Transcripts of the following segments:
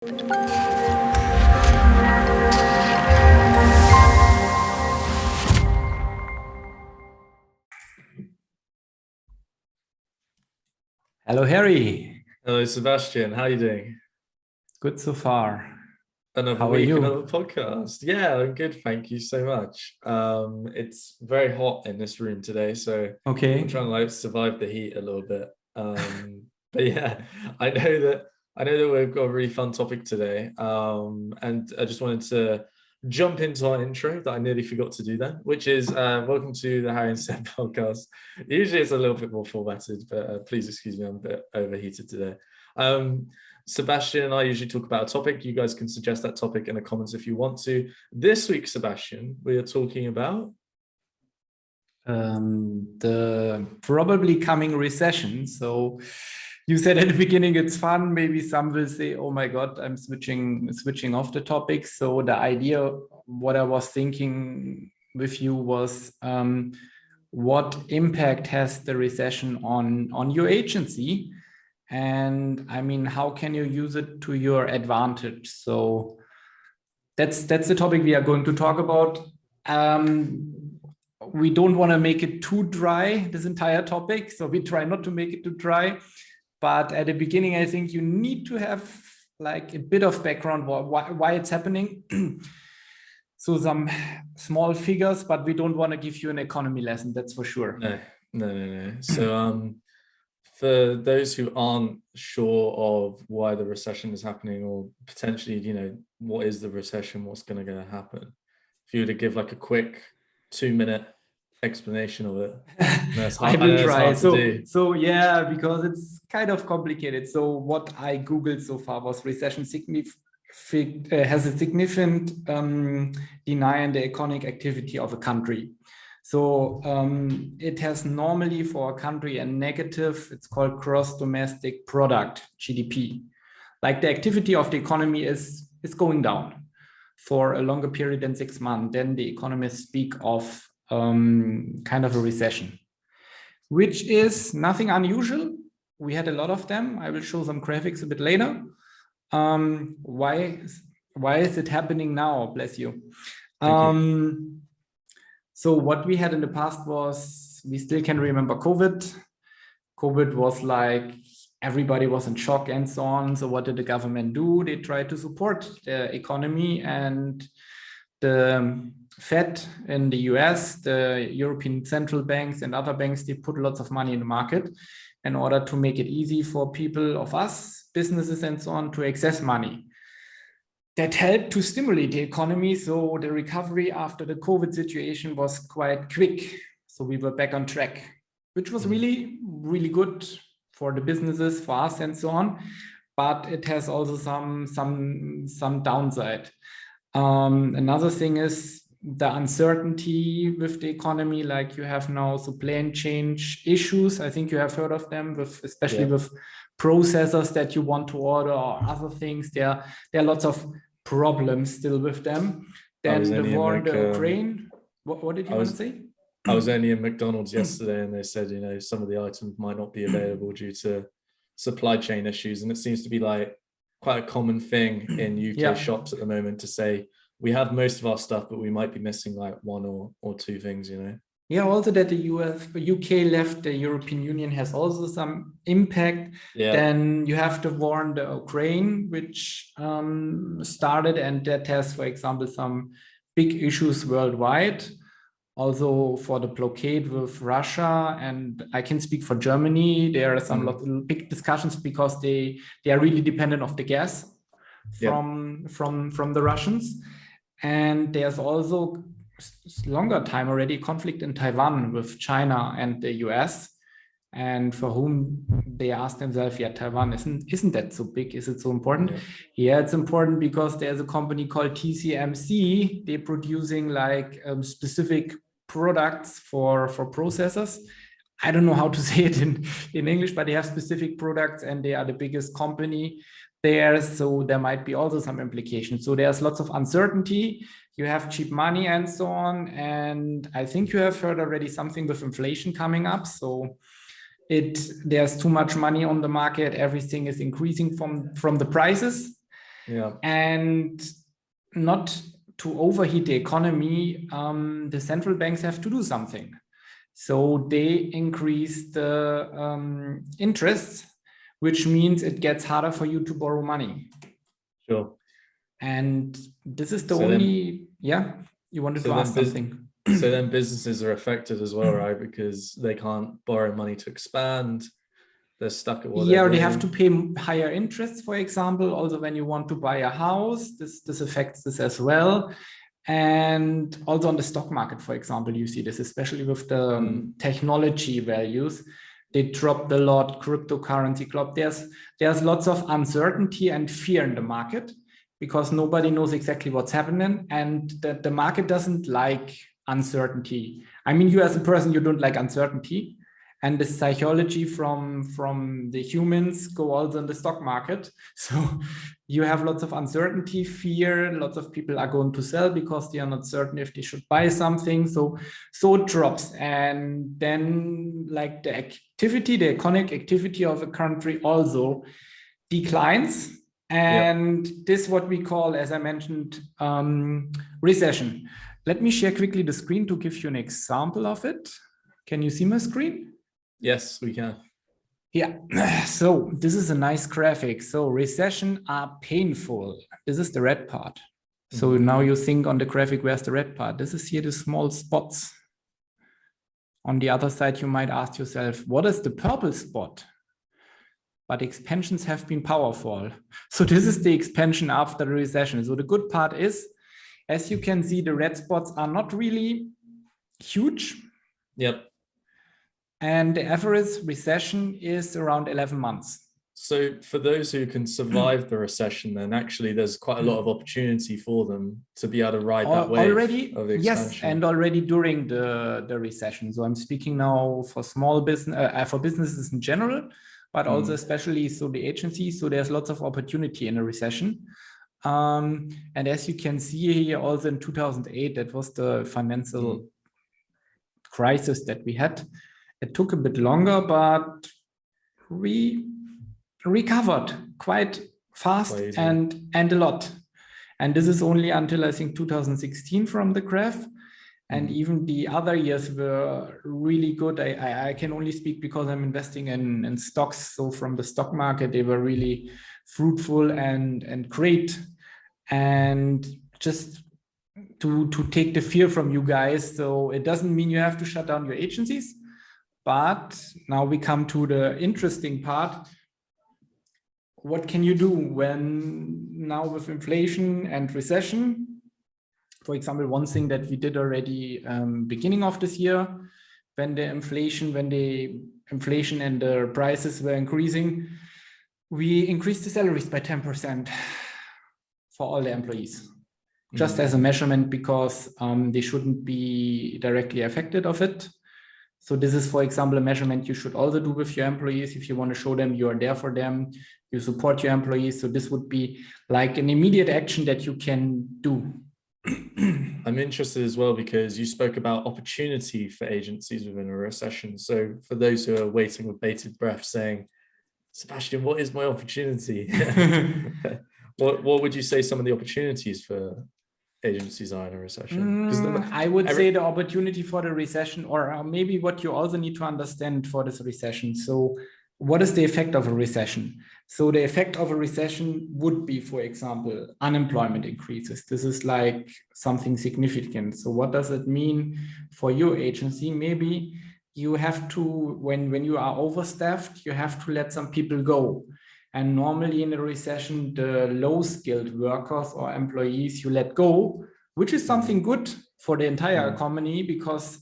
Hello, Harry. Hello, Sebastian. How are you doing? Good so far. Another How are week, another you? podcast. Yeah, I'm good. Thank you so much. It's very hot in this room today, so I'm Okay. trying to like survive the heat a little bit. But yeah, I know that I know that we've got a really fun topic today. And I just wanted to jump into our intro that I nearly forgot to do then, which is welcome to the Harry and Seb podcast. Usually it's a little bit more formatted, but please excuse me, I'm a bit overheated today. Um, Sebastian and I usually talk about a topic. You guys can suggest that topic in the comments if you want to. This week, Sebastian, we are talking about The probably coming recession. So you said at the beginning it's fun. Maybe some will say, "Oh my God, I'm switching off the topic." So the idea, what I was thinking with you was, what impact has the recession on your agency? And I mean, how can you use it to your advantage? So that's the topic we are going to talk about. We don't want to make it too dry, this entire topic, so we try not to make it too dry. But at the beginning, I think you need to have like a bit of background why it's happening. So some small figures, but we don't want to give you an economy lesson, that's for sure. no. So for those who aren't sure of why the recession is happening, or potentially, what is the recession, what's going to happen, if you were to give like a quick 2-minute explanation of it. I will try. So Yeah, because it's kind of complicated. So what I Googled so far was recession has a significant decline in the economic activity of a country. So it has normally for a country a negative, it's called gross domestic product, GDP. Like the activity of the economy is going down for a longer period than 6 months. Then the economists speak of kind of a recession, which is nothing unusual. We had a lot of them. I will show some graphics a bit later. Why is it happening now? Bless you. So what we had in the past was, we still can remember COVID. COVID was like, everybody was in shock and so on. So what did the government do? They tried to support the economy, and the Fed in the US, the European central banks and other banks, they put lots of money in the market in order to make it easy for people of us, businesses and so on, to access money. That helped to stimulate the economy. So the recovery after the COVID situation was quite quick. So we were back on track, which was really, really good for the businesses, for us and so on. But it has also some downside. Another thing is the uncertainty with the economy, like you have now supply chain issues. I think you have heard of them, especially with processors that you want to order or other things. There are lots of problems still with them. Then the war in the Ukraine. What did you want to say? I was only in McDonald's yesterday, and they said, some of the items might not be available due to supply chain issues. And it seems to be like quite a common thing in UK shops at the moment to say, we have most of our stuff, but we might be missing like one or two things, Yeah, also that the UK left the European Union has also some impact. Yeah. Then you have the war in the Ukraine, which started, and that has, for example, some big issues worldwide. Also for the blockade with Russia, and I can speak for Germany, there are some big discussions because they are really dependent of the gas from the Russians. And there's also longer time already conflict in Taiwan with China and the US, and for whom they ask themselves, Taiwan isn't that so big? Is it so important? Yeah, it's important because there's a company called TSMC. They're producing like specific products for processors. I don't know how to say it in English, but they have specific products and they are the biggest company there. So there might be also some implications. So there's lots of uncertainty. You have cheap money and so on. And I think you have heard already something with inflation coming up. So there's too much money on the market. Everything is increasing from the prices. Yeah. And not to overheat the economy, the central banks have to do something. So they increase the interests, which means it gets harder for you to borrow money. Sure. And this is the So only, you wanted to ask something. So then businesses are affected as well, right? Because they can't borrow money to expand. They're stuck at what they're Or they doing. have to pay higher interest, for example. Also, when you want to buy a house, this affects this as well. And also on the stock market, for example, you see this, especially with the technology values. They dropped a lot, cryptocurrency dropped. There's lots of uncertainty and fear in the market because nobody knows exactly what's happening, and that the market doesn't like uncertainty. I mean, you as a person, you don't like uncertainty. And the psychology from the humans go also in the stock market. So you have lots of uncertainty, fear. Lots of people are going to sell because they are not certain if they should buy something. So it drops. And then like the economic activity of a country also declines. And this what we call, as I mentioned, recession. Let me share quickly the screen to give you an example of it. Can you see my screen? Yes, we can. Yeah, so this is a nice graphic. So recession are painful. This is the red part. So now you think on the graphic, where's the red part? This is here the small spots. On the other side, you might ask yourself, what is the purple spot? But expansions have been powerful. So this is the expansion after the recession. So the good part is, as you can see, the red spots are not really huge. Yep. And the average recession is around 11 months. So for those who can survive the recession, then actually there's quite a lot of opportunity for them to be able to ride that wave already, of expansion. Yes, and already during the recession. So I'm speaking now for small business, for businesses in general, but also especially so the agencies. So there's lots of opportunity in a recession. And as you can see here, also in 2008, that was the financial crisis that we had. It took a bit longer, but we recovered quite fast and a lot. And this is only until I think 2016 from the graph. And even the other years were really good. I can only speak because I'm investing in stocks. So from the stock market, they were really fruitful and great. And just to take the fear from you guys. So it doesn't mean you have to shut down your agencies. But now we come to the interesting part. What can you do when now with inflation and recession? For example, one thing that we did already beginning of this year, when the inflation and the prices were increasing, we increased the salaries by 10% for all the employees, just as a measurement because they shouldn't be directly affected of it. So this is, for example, a measurement you should also do with your employees if you want to show them you are there for them, you support your employees. So this would be like an immediate action that you can do. I'm interested as well because you spoke about opportunity for agencies within a recession. So for those who are waiting with bated breath saying, Sebastian, what is my opportunity? What would you say some of the opportunities for agencies are in a recession? I would say the opportunity for the recession, or maybe what you also need to understand for this recession. So what is the effect of a recession? So the effect of a recession would be, for example, unemployment increases. This is like something significant. So what does it mean for your agency? Maybe you have to, when you are overstaffed, you have to let some people go. And normally in a recession, the low-skilled workers or employees you let go, which is something good for the entire economy because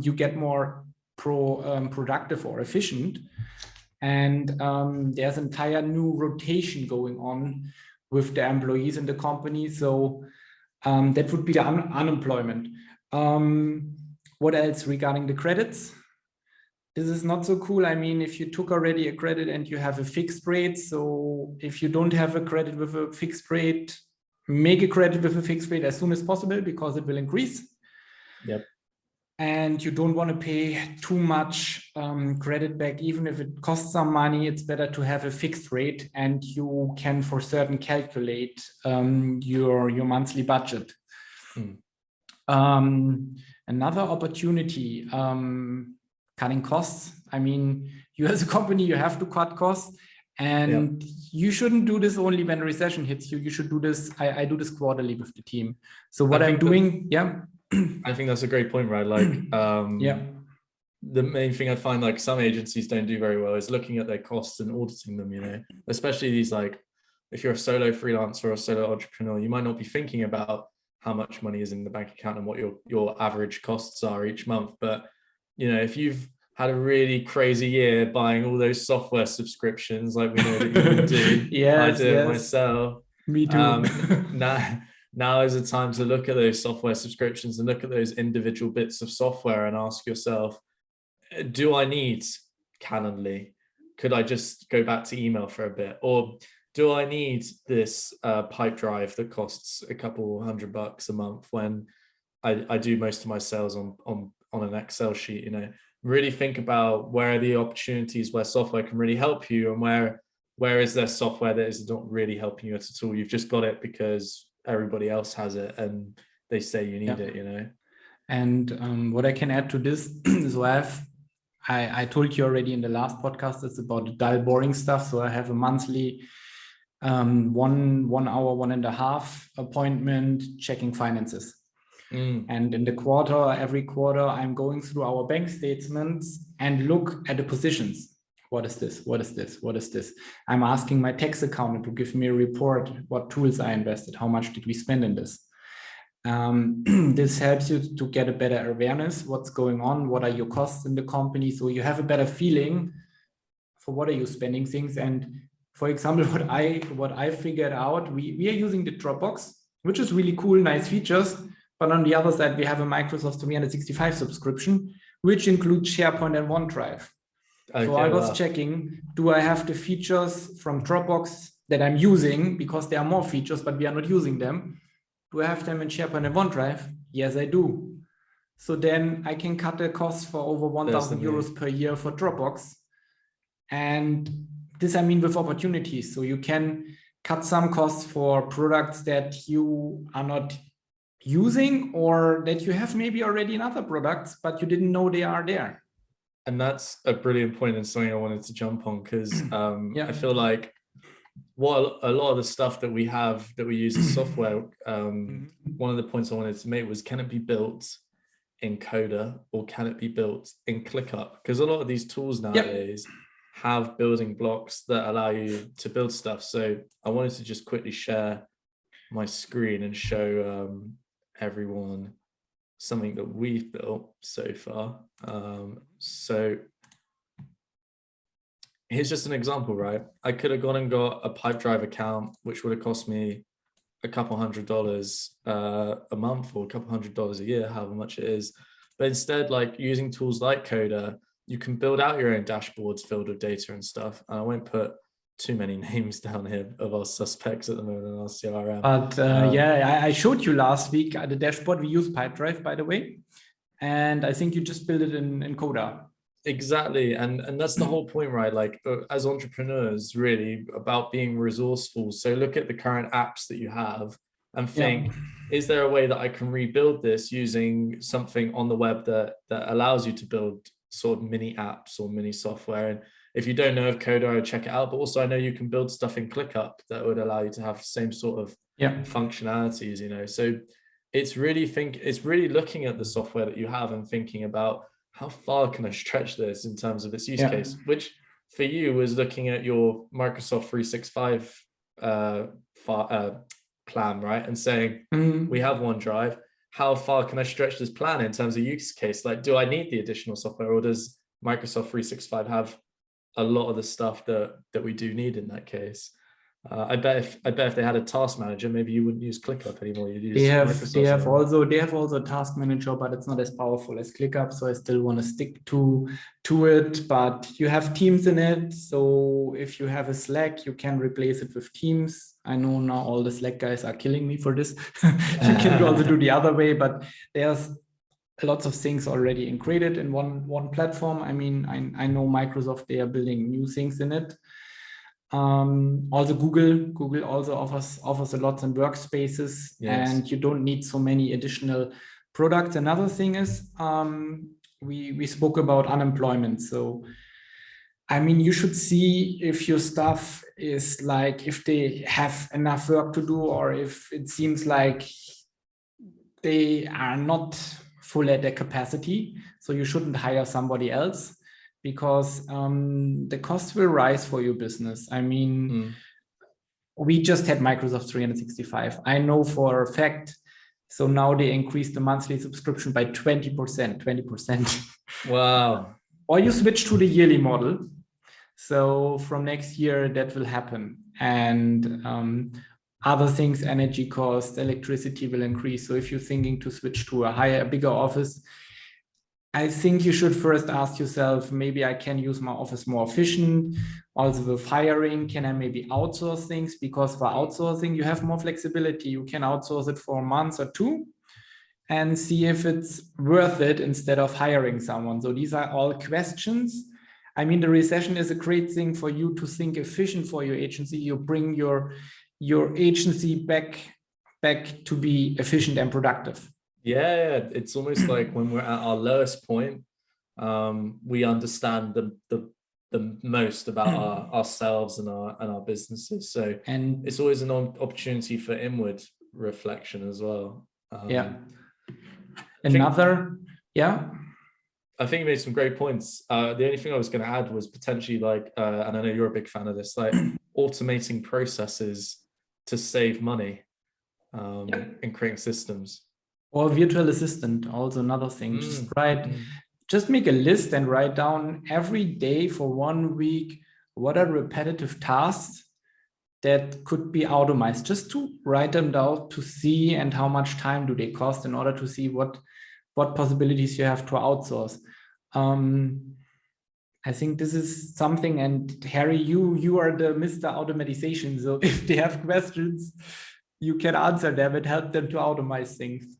you get more productive or efficient. And there's entire new rotation going on with the employees in the company. So that would be the unemployment. What else regarding the credits? This is not so cool. I mean, if you took already a credit and you have a fixed rate, so if you don't have a credit with a fixed rate, make a credit with a fixed rate as soon as possible because it will increase. Yep. and you don't want to pay too much credit back, even if it costs some money. It's better to have a fixed rate, and you can for certain calculate your monthly budget. Another opportunity, cutting costs. I mean, you as a company, you have to cut costs, and you shouldn't do this only when a recession hits you. You should do this. I do this quarterly with the team. So what I'm doing, I think that's a great point, right? Like, the main thing I find like some agencies don't do very well is looking at their costs and auditing them, you know, especially these, like, if you're a solo freelancer or a solo entrepreneur, you might not be thinking about how much money is in the bank account and what your average costs are each month. But, you know, if you've had a really crazy year buying all those software subscriptions, like we know that you do, I do it myself. Me too. Now is the time to look at those software subscriptions and look at those individual bits of software and ask yourself, do I need Calendly? Could I just go back to email for a bit? Or do I need this pipe drive that costs a couple $100 a month when I do most of my sales on an Excel sheet? You know, really think about where are the opportunities where software can really help you, and where is there software that is not really helping you at all. You've just got it because everybody else has it and they say you need it, you know. And what I can add to this is I told you already in the last podcast, it's about the dull, boring stuff. So I have a monthly 1 hour, 1.5 appointment checking finances. And in the quarter, every quarter, I'm going through our bank statements and look at the positions. What is this? What is this? What is this? I'm asking my tax accountant to give me a report, what tools I invested, how much did we spend in this? This helps you to get a better awareness, what's going on, what are your costs in the company, so you have a better feeling for what are you spending things. And for example, what I figured out, we are using the Dropbox, which is really cool, nice features, but on the other side, we have a Microsoft 365 subscription, which includes SharePoint and OneDrive. Okay, so I was checking, do I have the features from Dropbox that I'm using, because there are more features, but we are not using them? Do I have them in SharePoint and OneDrive? Yes, I do. So then I can cut the cost for over 1,000 euros per year for Dropbox. And this, I mean, with opportunities. So you can cut some costs for products that you are not using, or that you have maybe already in other products, but you didn't know they are there. And that's a brilliant point and something I wanted to jump on, because I feel like what a lot of the stuff that we have that we use as software, one of the points I wanted to make was, can it be built in Coda or can it be built in ClickUp? Because a lot of these tools nowadays have building blocks that allow you to build stuff. So I wanted to just quickly share my screen and show everyone something that we've built so far. So here's just an example, right? I could have gone and got a Pipedrive account, which would have cost me a couple $100 a month, or a couple $100 a year, however much it is. But instead, like using tools like Coda, you can build out your own dashboards filled with data and stuff. And I won't put too many names down here of our suspects at the moment in our CRM. But I showed you last week the dashboard. We use Pipedrive, by the way. And I think you just build it in Coda. Exactly. And that's the whole point, right? Like as entrepreneurs, really about being resourceful. So look at the current apps that you have and think, is there a way that I can rebuild this using something on the web that allows you to build sort of mini apps or mini software? And if you don't know of Coda, I would check it out. But also I know you can build stuff in ClickUp that would allow you to have the same sort of functionalities, you know. So it's really looking at the software that you have and thinking about, how far can I stretch this in terms of its use case, which for you was looking at your Microsoft 365 plan, right? And saying, we have OneDrive. How far can I stretch this plan in terms of use case? Like, do I need the additional software, or does Microsoft 365 have a lot of the stuff that we do need in that case? I bet if they had a task manager, maybe you wouldn't use ClickUp anymore. You'd use they have also a task manager, but it's not as powerful as ClickUp. So I still want to stick to it. But you have Teams in it. So if you have a Slack, you can replace it with Teams. I know now all the Slack guys are killing me for this. You can also do the other way, but there's lots of things already integrated in one platform. I mean, I know Microsoft, they are building new things in it. Also Google also offers a lot in workspaces, and you don't need so many additional products. Another thing is we spoke about unemployment. So I mean, you should see if your staff is like, if they have enough work to do, or if it seems like they are not full at their capacity. So you shouldn't hire somebody else, because the cost will rise for your business. I mean, we just had Microsoft 365. I know for a fact. So now they increased the monthly subscription by 20%. Wow. Or you switch to the yearly model. So from next year, that will happen. And other things, energy costs, electricity will increase. So if you're thinking to switch to a bigger office, I think you should first ask yourself, maybe I can use my office more efficient. Also with hiring, can I maybe outsource things? Because for outsourcing, you have more flexibility. You can outsource it for a month or two and see if it's worth it instead of hiring someone. So these are all questions. I mean, the recession is a great thing for you to think efficient for your agency. You bring your agency back to be efficient and productive. Yeah, it's almost like when we're at our lowest point, we understand the most about ourselves and our businesses. So and it's always an opportunity for inward reflection as well. I think you made some great points. The only thing I was going to add was potentially like, and I know you're a big fan of this, like automating processes to save money and creating systems. Or virtual assistant, also another thing. Just make a list and write down every day for 1 week what are repetitive tasks that could be automated. Just to write them down to see, and how much time do they cost, in order to see what possibilities you have to outsource. I think this is something, and Harry, you are the Mr. Automatization. So if they have questions, you can answer them and help them to automate things.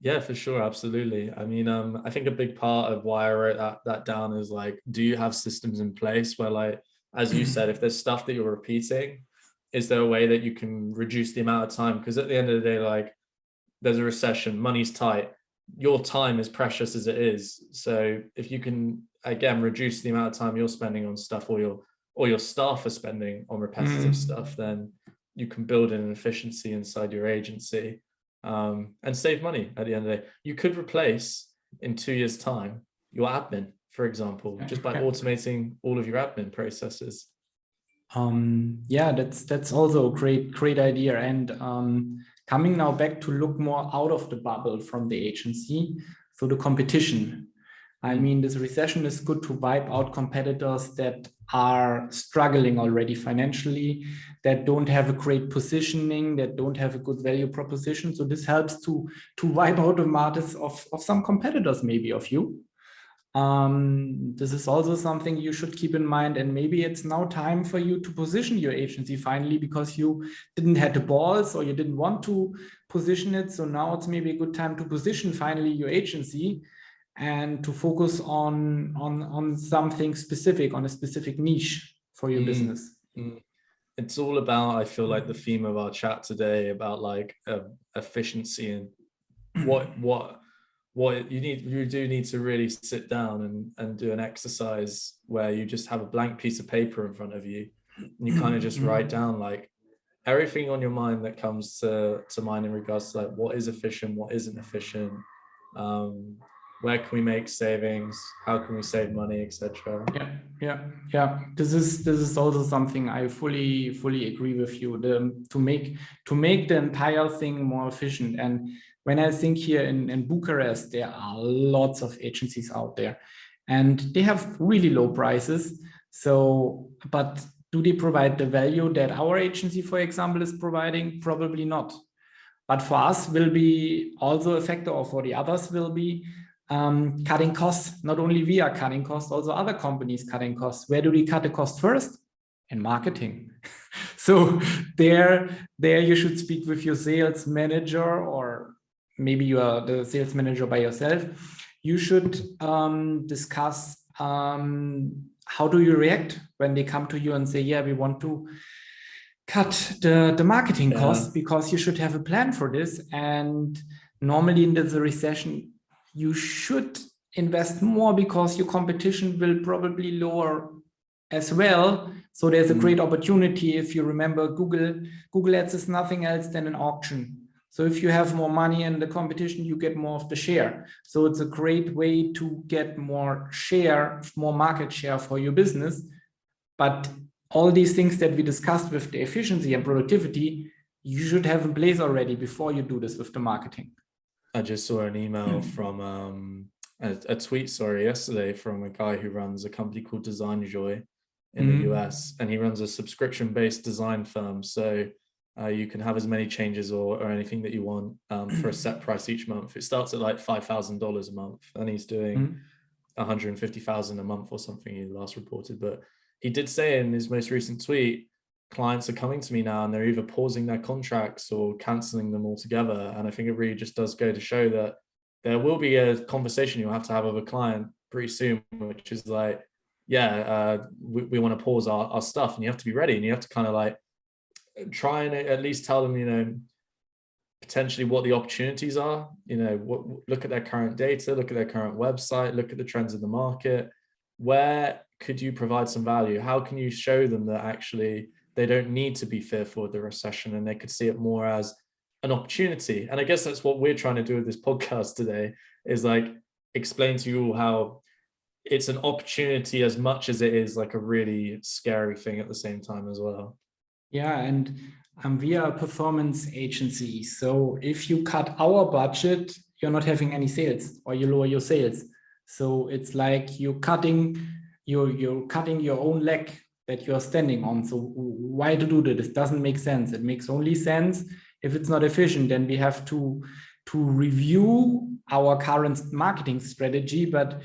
Yeah, for sure. Absolutely. I mean, I think a big part of why I wrote that down is like, do you have systems in place where, like, as you said, if there's stuff that you're repeating, is there a way that you can reduce the amount of time? Because at the end of the day, like, there's a recession, money's tight, your time is precious as it is. So if you can, again, reduce the amount of time you're spending on stuff, or your staff are spending on repetitive stuff, then you can build in an efficiency inside your agency. And save money at the end of the day. You could replace in 2 years' time your admin, for example, just by automating all of your admin processes. That's also a great idea. And coming now back to look more out of the bubble from the agency, so the competition. I mean, this recession is good to wipe out competitors that are struggling already financially, that don't have a great positioning, that don't have a good value proposition. So this helps to wipe out the markets of some competitors, maybe of you. This is also something you should keep in mind. And maybe it's now time for you to position your agency finally, because you didn't have the balls, or you didn't want to position it. So now it's maybe a good time to position finally your agency, and to focus on something specific, on a specific niche for your business. It's all about, I feel like, the theme of our chat today about like efficiency, and what you do need to really sit down and do an exercise where you just have a blank piece of paper in front of you, and you kind of just write down like everything on your mind that comes to mind in regards to like what is efficient, what isn't efficient, where can we make savings, how can we save money, etc. Yeah. This is also something I fully agree with you. To make the entire thing more efficient. And when I think here in Bucharest, there are lots of agencies out there, and they have really low prices. So, but do they provide the value that our agency, for example, is providing? Probably not. But for us will be also a factor, or for the others will be cutting costs. Not only we are cutting costs, also other companies cutting costs. Where do we cut the cost first? In marketing. So there you should speak with your sales manager, or maybe you are the sales manager by yourself, you should discuss how do you react when they come to you and say, yeah, we want to cut the marketing costs, because you should have a plan for this. And normally in the recession, you should invest more because your competition will probably lower as well. So there's a great opportunity. If you remember, Google Ads is nothing else than an auction. So if you have more money in the competition, you get more of the share. So it's a great way to get more share, more market share for your business. But all these things that we discussed with the efficiency and productivity, you should have in place already before you do this with the marketing. I just saw an email from a tweet, yesterday from a guy who runs a company called Design Joy in the US, and he runs a subscription-based design firm. So you can have as many changes or anything that you want for a set price each month. It starts at like $5,000 a month, and he's doing 150,000 a month or something, he last reported. But he did say in his most recent tweet, clients are coming to me now and they're either pausing their contracts or canceling them altogether. And I think it really just does go to show that there will be a conversation you'll have to have with a client pretty soon, which is like, we want to pause our stuff, and you have to be ready, and you have to kind of like try and at least tell them, potentially what the opportunities are, look at their current data, look at their current website, look at the trends in the market. Where could you provide some value? How can you show them that actually they don't need to be fearful of the recession, and they could see it more as an opportunity? And I guess that's what we're trying to do with this podcast today, is like explain to you all how it's an opportunity as much as it is like a really scary thing at the same time as well. Yeah, and we are a performance agency. So if you cut our budget, you're not having any sales, or you lower your sales. So it's like you're cutting your own leg that you're standing on. So why to do that? It doesn't make sense. It makes only sense if it's not efficient. Then we have to review our current marketing strategy. But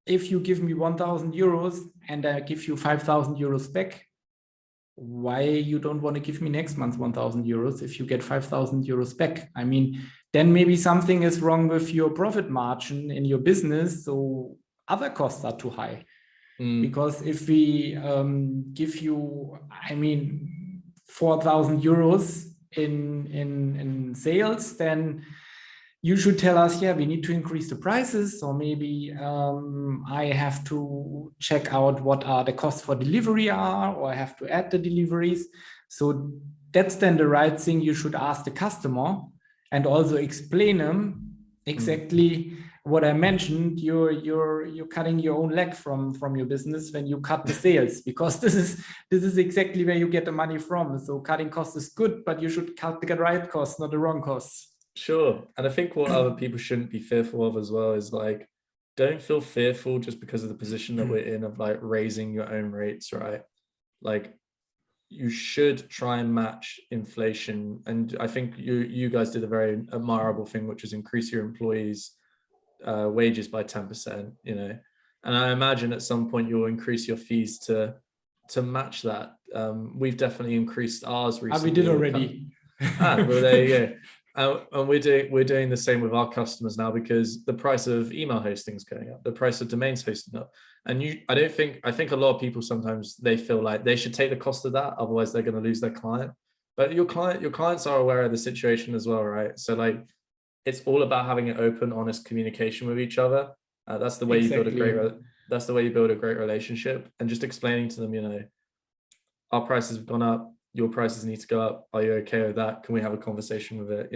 if you give me 1,000 euros and I give you 5,000 euros back, why you don't want to give me next month 1,000 euros if you get 5,000 euros back? I mean, then maybe something is wrong with your profit margin in your business. So other costs are too high. Because if we give you, 4,000 euros in sales, then you should tell us, we need to increase the prices, or maybe I have to check out what are the costs for delivery are, or I have to add the deliveries. So that's then the right thing you should ask the customer, and also explain them exactly what I mentioned. You're cutting your own leg from your business when you cut the sales, because this is exactly where you get the money from. So cutting costs is good, but you should cut the right costs, not the wrong costs. Sure. And I think what other people shouldn't be fearful of as well is like, don't feel fearful just because of the position that we're in of like raising your own rates, right? Like, you should try and match inflation. And I think you guys did a very admirable thing, which is increase your employees' wages by 10%, and I imagine at some point you'll increase your fees to match that. We've definitely increased ours recently. We did already. Well, there you go. And we're doing the same with our customers now, because the price of email hosting is going up, the price of domains hosting up. And I think a lot of people sometimes they feel like they should take the cost of that, otherwise they're going to lose their client. But your clients are aware of the situation as well, right? So like, it's all about having an open, honest communication with each other. That's the way you build a great relationship, and just explaining to them, our prices have gone up, your prices need to go up. Are you okay with that? Can we have a conversation with it?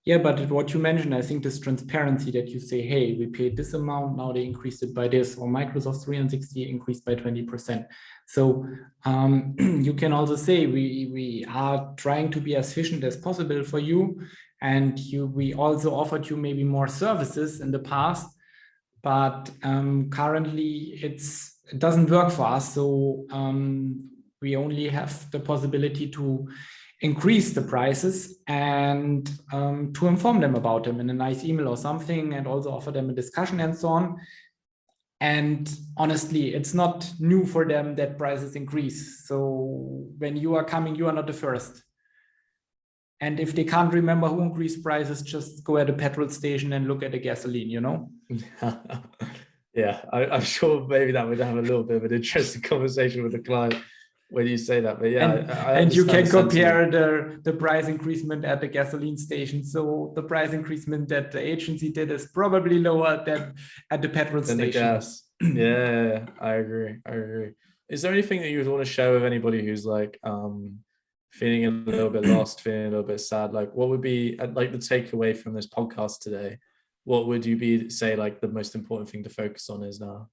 Yeah, but what you mentioned, I think this transparency that you say, hey, we paid this amount, now they increased it by this, or Microsoft 360 increased by 20%. So you can also say we are trying to be as efficient as possible for you, and we also offered you maybe more services in the past, but currently it doesn't work for us. So we only have the possibility to increase the prices and to inform them about them in a nice email or something, and also offer them a discussion and so on. And honestly, it's not new for them that prices increase. So when you are coming, you are not the first. And if they can't remember who increased prices, just go at a petrol station and look at the gasoline, you know? Yeah, I'm sure maybe that would have a little bit of an interesting conversation with the client when you say that. But yeah, and you can understand the sentiment. compare the price increasement at the gasoline station. So the price increasement that the agency did is probably lower than at the petrol Than the station. gas. Yeah, I agree. Is there anything that you would want to share with anybody who's like feeling a little bit lost, feeling a little bit sad? Like, what would be like the takeaway from this podcast today? What would you be say like the most important thing to focus on is now?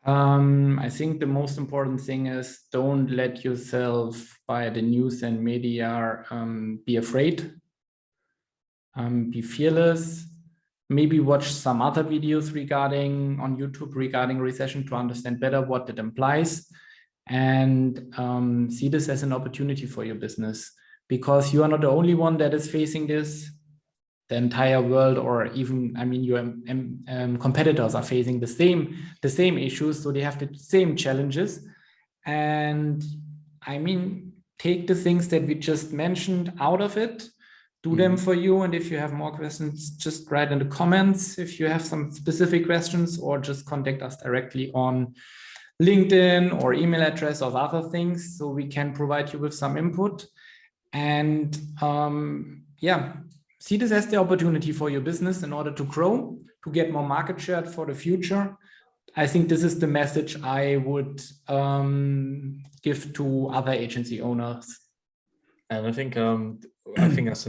I think the most important thing is don't let yourself by the news and media be afraid. Be fearless. Maybe watch some other videos on YouTube regarding recession to understand better what it implies, and see this as an opportunity for your business, because you are not the only one that is facing this. The entire world, or even, I mean, your competitors are facing the same issues, so they have the same challenges. And I mean, take the things that we just mentioned out of it, do them for you. And if you have more questions, just write in the comments if you have some specific questions, or just contact us directly on LinkedIn or email address or other things, so we can provide you with some input. And yeah, see this as the opportunity for your business in order to grow, to get more market share for the future. I think this is the message I would give to other agency owners. And I think that's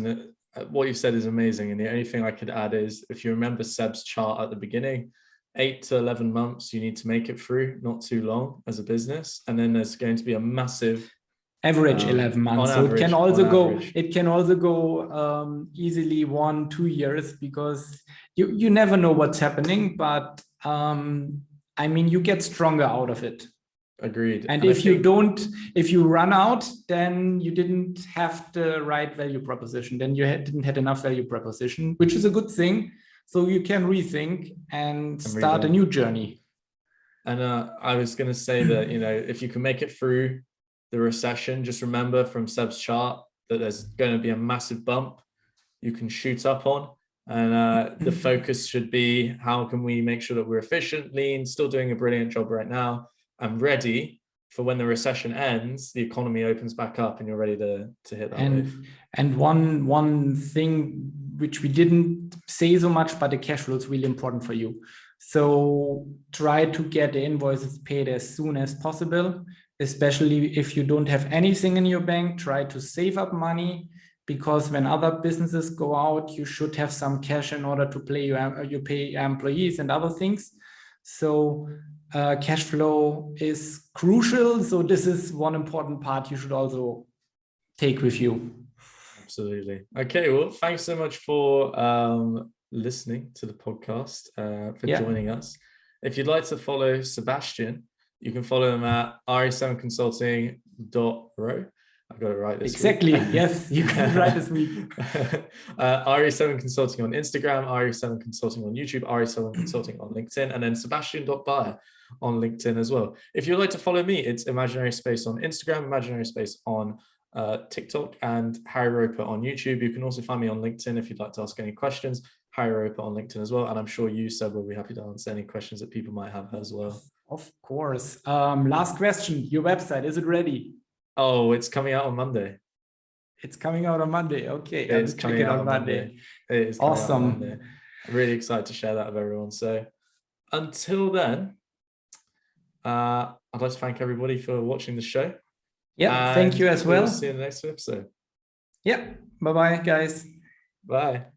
what you've said is amazing. And the only thing I could add is, if you remember Seb's chart at the beginning, 8 to 11 months you need to make it through, not too long as a business. And then there's going to be a massive average 11 months. So average, it can also go easily 1-2 years, because you never know what's happening. But I mean, you get stronger out of it. Agreed. And if you run out, then you didn't have the right value proposition. Then you didn't have enough value proposition, which is a good thing. So you can rethink and start a new journey. And I was going to say that, you know, if you can make it through the recession, just remember from Seb's chart that there's going to be a massive bump you can shoot up on. And the focus should be, how can we make sure that we're efficient, lean, still doing a brilliant job right now, and ready for when the recession ends, the economy opens back up and you're ready to hit that wave. And one thing which we didn't say so much, but the cash flow is really important for you. So try to get the invoices paid as soon as possible, especially if you don't have anything in your bank. Try to save up money, because when other businesses go out, you should have some cash in order to pay your employees and other things. So cash flow is crucial. So this is one important part you should also take with you. Absolutely. Okay, well, thanks so much for listening to the podcast, for joining us. If you'd like to follow Sebastian, you can follow him at re7consulting.ro. I got it right this exactly. week. Yes, you can write this week. RE7 Consulting on Instagram, RE7 Consulting on YouTube, RE7 Consulting on LinkedIn, and then Sebastian.Bayer on LinkedIn as well. If you'd like to follow me, it's Imaginary Space on Instagram, Imaginary Space on TikTok, and Harry Roper on YouTube. You can also find me on LinkedIn if you'd like to ask any questions. Harry Roper on LinkedIn as well. And I'm sure you, Seb, will be happy to answer any questions that people might have as well. Of course. Last question. Your website, is it ready? Oh, it's coming out on Monday. It's coming out on Monday. Okay. It's coming out on Monday. It is awesome. I'm really excited to share that with everyone. So until then, I'd like to thank everybody for watching the show. Yeah, thank you as well. We'll see you in the next episode. Yeah. Bye-bye, guys. Bye.